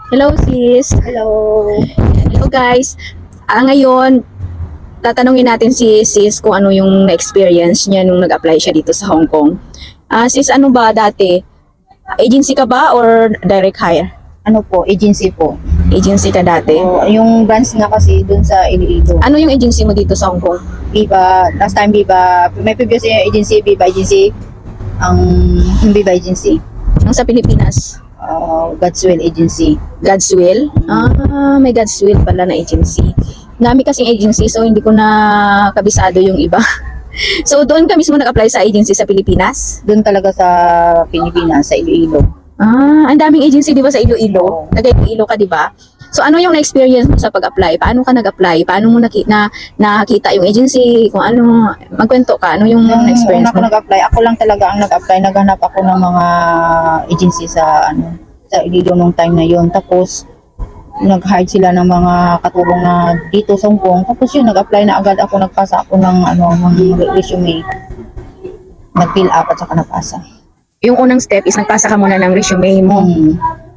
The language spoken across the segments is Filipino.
Hello sis. Hello. Hello guys. Ngayon, tatanungin natin si sis kung ano yung na-experience niya nung nag-apply siya dito sa Hong Kong. Sis, ano ba dati? Agency ka ba or direct hire? Ano po, agency po. Agency ka dati. Yung branch nga kasi dun sa Iloilo. Ano yung agency mo dito sa Hong Kong? Viva, last time Viva, may previous agency, Viva agency. Yung Viva agency. Yung sa Pilipinas? God's Will agency. God's Will? May God's Will pala na agency. Dami kasing agency so hindi ko na kabisado yung iba. So doon ka mismo nag-apply sa agency sa Pilipinas? Dun talaga sa Pilipinas, sa Iloilo. Ang daming agency 'di ba sa Iloilo? Oo. Taga-Iloilo ka 'di ba? So ano yung na-experience mo sa pag-apply? Paano ka nag-apply? Paano mo nakita yung agency? Kung ano, magkwento ka, ano yung Nung na-experience una ko mo? nag-apply, ako lang talaga ang nag-apply. Naghanap ako ng mga agency sa sa Iloilo nung time na yon. Tapos nag-hire sila ng mga katulong na dito sa Hong Kong. Tapos yun, nag-apply na agad ako, nagpasa ako ng resume. Nag-fill up at saka napasa. Yung unang step is nagpasa ka muna ng resume mo.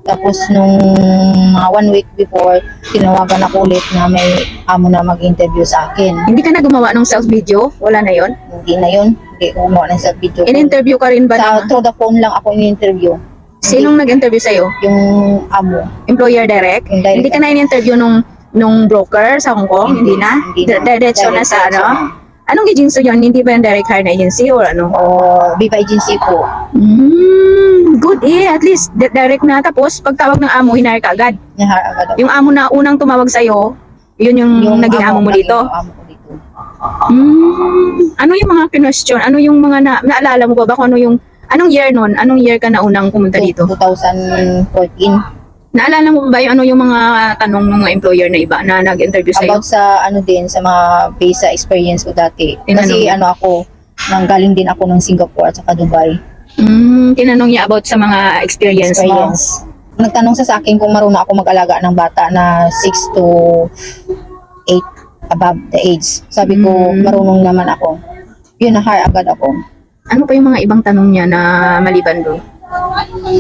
Tapos nung mga 1 week before, tinawagan ako ulit na may amo na mag-interview sa akin. Hindi ka na gumawa ng self-video? Wala na yon? Hindi na yun, hindi ko gumawa ng sa video. In-interview ka rin ba Sa ng... through the phone lang ako in-interview. Sinong nag-interview sa'yo? Yung amo. Employer direct? Yung direct. Hindi ka na in-interview nung broker sa Hong Kong? Hindi na? Diretso na sa Diretso ano? na. Anong agency yun? Hindi ba yung direct hire na agency or ano? O Viva agency po. Good At least direct na. Tapos pagtawag ng amo, hinire ka agad. Nahar agad ako. Yung amo na unang tumawag sa'yo, yun yung naging amo mo naging dito. amo ko dito. Ano yung mga question? Ano yung mga naalala mo ba kung ano yung anong year nun? Anong year ka na unang pumunta dito? 2014. Naalala mo ba yung ano yung mga tanong ng mga employer na iba na nag-interview sa'yo? About sa din, sa mga visa experience ko dati. Tinanong Kasi niya? ako, nanggaling din ako ng Singapore at saka Dubai. Tinanong niya about sa mga experience mo. Nagtanong sa akin kung marunong ako mag-alaga ng bata na 6 to 8 above the age. Sabi ko, marunong naman ako. Yun, na-hire agad ako. Ano pa yung mga ibang tanong niya na maliban doon?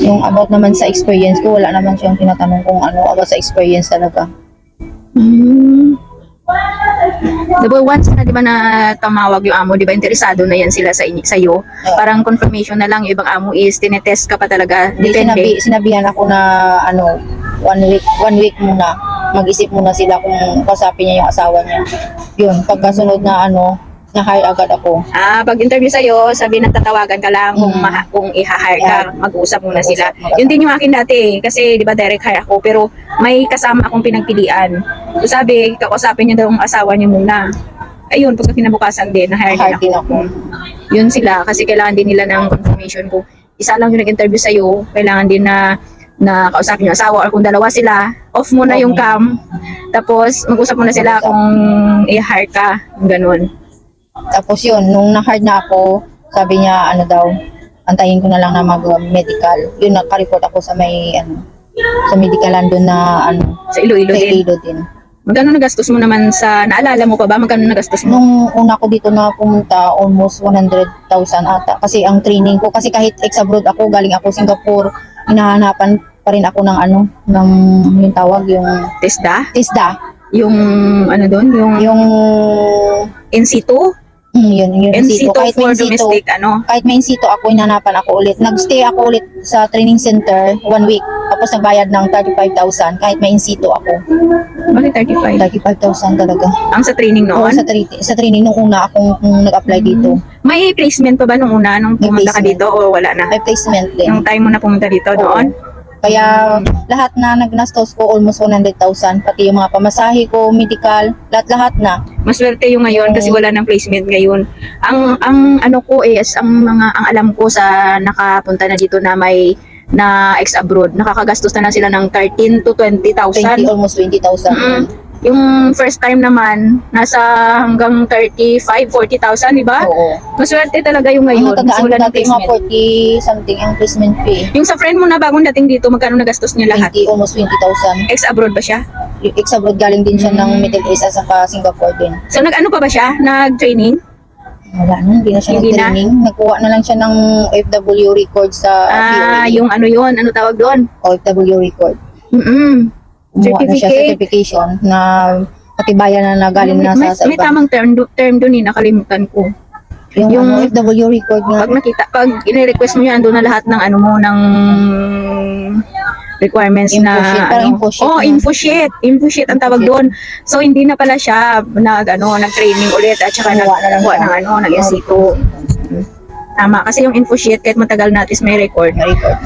Yung about naman sa experience ko, wala naman siyang tinatanong kung ano about sa experience talaga. Diba once na diba na tumawag yung amo, diba interesado na yan sila sa'yo? Parang confirmation na lang, yung ibang amo is tinetest ka pa talaga. Depende. Sinabihan ako na 1 week muna. Mag-isip muna sila kung kasapin niya yung asawa niya. Yun, pagkasunod na na-hire agad ako. Pag interview sa'yo, sabi na tatawagan ka lang kung i-hire ka, mag-usap muna sila. Yun din yung akin dati, kasi di ba direct hire ako, pero may kasama akong pinagpilian. So sabi, kakausapin niya daw ang asawa niya muna. Ayun, pagka kinabukasan din, na-hire din ako. Yun sila, kasi kailangan din nila ng confirmation kung isa lang yung nag-interview sa'yo, kailangan din na kausapin yung asawa or kung dalawa sila, off muna yung cam, tapos mag-usap muna sila kung i-hire ka, ganun. Tapos yun, nung na-hard na ako, sabi niya, antayin ko na lang na mag-medical. Yun, naka-report ako sa sa medicalan doon na, Sa Iloilo sa din. Iloilo din. Magkano nagastos mo naman naalala mo pa ba? Magkano nagastos mo? Nung una ko dito na pumunta, almost 100,000 ata. Kasi ang training ko, kasi kahit ex-abroad ako, galing ako Singapore, hinahanapan pa rin ako ng yung tawag, yung TISDA. Yung ano doon? Yung NC2? yun NC2 kahit for may NC2, domestic, ano? kahit may NC2 ako, hinanapan ako ulit. Nagstay ako ulit sa training center 1 week. Tapos nagbayad ng 35,000 kahit may NC2 ako. Bakit 35,000 talaga. Ang sa training Oo, noon? sa training nung una akong nag-apply dito. May placement pa ba nung una nung May pumunta ka placement. dito o wala na? May placement din. Nung time mo na pumunta dito noon? Kaya lahat na nagnastos ko almost 100,000, pati yung mga pamasahe ko, medical, lahat na. Maswerte yung ngayon kasi wala nang placement ngayon. Ang ano ko is ang alam ko sa nakapunta na dito na may na ex-abroad, nakakagastos na sila ng 13 to 20,000. Almost 20,000. Yung first time naman, nasa hanggang 35, 40,000, di ba? Oo. Maswerte talaga yung ngayon. Ang Kasi natandaan ko wala ng dati mga placement. 40 something ang placement fee. Yung sa friend mo na bagong dating dito, magkano nagastos niya lahat? Almost 20,000. Ex-abroad ba siya? Yung ex-abroad galing din siya ng Middle East at saka Singapore din. So nag-ano pa ba siya? Nag-training? Wala na, hindi na siya Hindi na? nag-training. Nagkuha na lang siya ng OFW record sa POA. Yung ano yun? Ano tawag doon? OFW record. Kumuha na siya certification na katibayan na galing na sa may tamang term doon eh, nakalimutan ko. yung FW record nga. Pag i-request mo yan, doon na lahat ng ano mo, ng requirements Info na sheet, parang info sheet na. info sheet ang tawag doon. So hindi na pala siya nag-training ulit at saka Gumawa na lang nagkuha siya. ng SC2. Tama, kasi yung info sheet kahit matagal na at least may record. May record.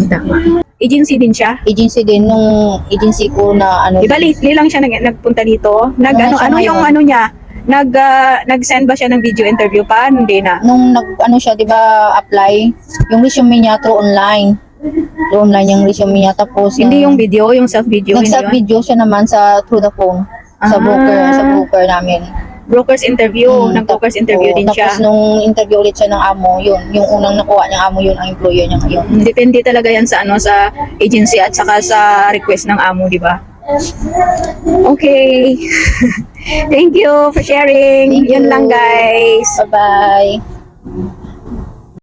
Tama. Agency din siya. Agency din nung agency ko na ano. Diba lately lang siya nagpunta dito? Wala siya Yung ngayon. ano niya? Nag-send ba siya ng video interview pa? Hindi na. Nung nag-ano siya, di ba, apply, yung resume niya through online. Through online yung resume niya. Tapos, Hindi yung video, yung self-video. nag-sub hindi yun? video siya naman through the phone. Sa broker namin. Broker's interview. Nag-broker's interview din siya. Tapos nung interview ulit siya ng amo, yun. Yung unang nakuha niyang amo, yun ang employer niya ngayon. Depende talaga yan sa sa agency at saka sa request ng amo, di ba? Okay. Thank you for sharing. Thank you. Yun lang, guys. Bye-bye.